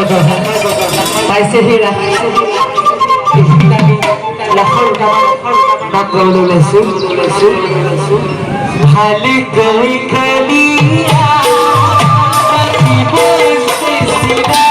Paise hira lahor bagrolo lesu hali koi khaliya ati bolte sida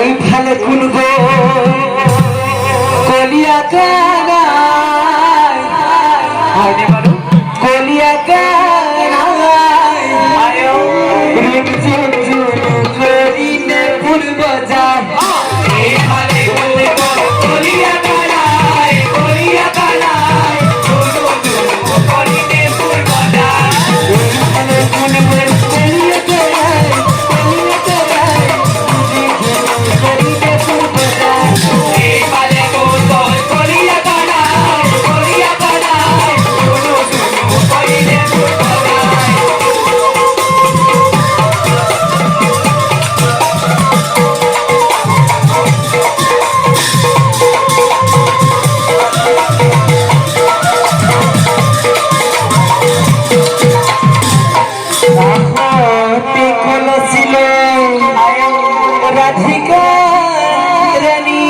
ওই ভালো কুলব কলিয়া কানাই হয়নি বলো কলিয়া কানাই আয়ো রিম ঝুম ঝুম করিনে ফুল বাজায় এই ভালো কুলব কলিয়া কানাই কলিয়া কানাই ঝুম ঝুম করিনে ফুল বাজায় এই ভালো কুলব কলিয়া কানাই কলিয়া কানাই করিনে ফুল বাজায় এই ভালো কুলব কলিয়া কানাই কলিয়া কানাই ঝুম ঝুম করিনে ফুল বাজায় রাতে কলছিল রাধিকা রানী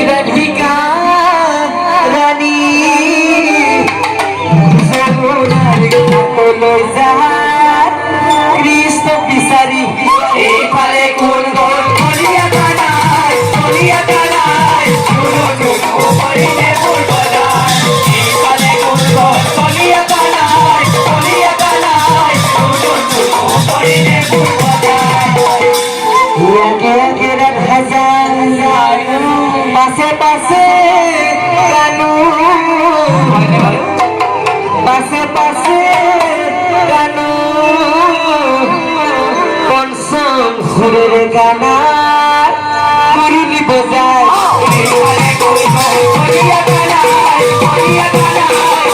রাধিকা রানী যমুনার ঘাটল যাহার কৃষ্ণ বিচারি এই পারে কোন গল কলিয়া কানাই কলিয়া কানাই ঝুমু ঝুমু করিনে ফুল বাজায় এই পারে কোন গল কলিয়া কানাই কলিয়া কানাই ঝুমু ঝুমু করিনে ফুল বাজায় একে একে রাধা যায় পাশে পাশে কানু পাশে পাশে গানো কনসম সুরের গানা করুনি বোঝায় কলিয়া গানায় কলিয়া গানায়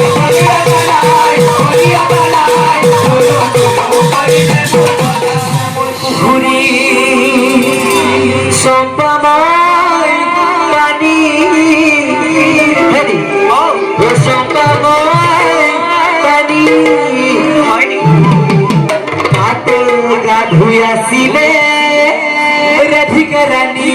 কলিয়া গানায় কলিয়া গানায় ঘুরি সম্পামায় পানি সম্পামায় পানি হাতে গা ধুয়াছিলে রাধিকা রানী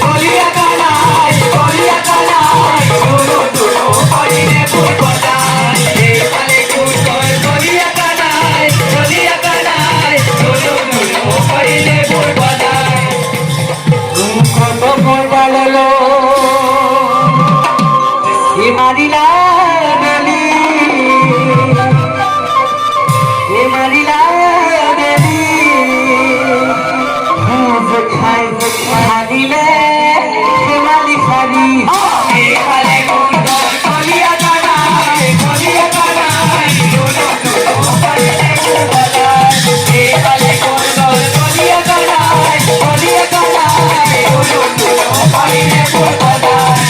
কলিয়া কানাই কলিয়া কানাই দুলো দুলো করিনে ফুল বাজায় কলিয়া কানাই কলিয়া কানাই দুলো দুলো করিনে ফুল বাজায় কত বড়ালো হিমালিলা বেলি হিমালিলা বেলি খুব খাই খালিলে হিমালি খালি হিমালে কলিয়া কানাই কলিয়া কানাই দুলো দুলো করিনে ফুল বাজায় হিমালে কলিয়া কানাই কলিয়া কানাই দুলো দুলো করিনে ফুল বাজায়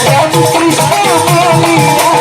রাম কৃষ্ণ বলিয়া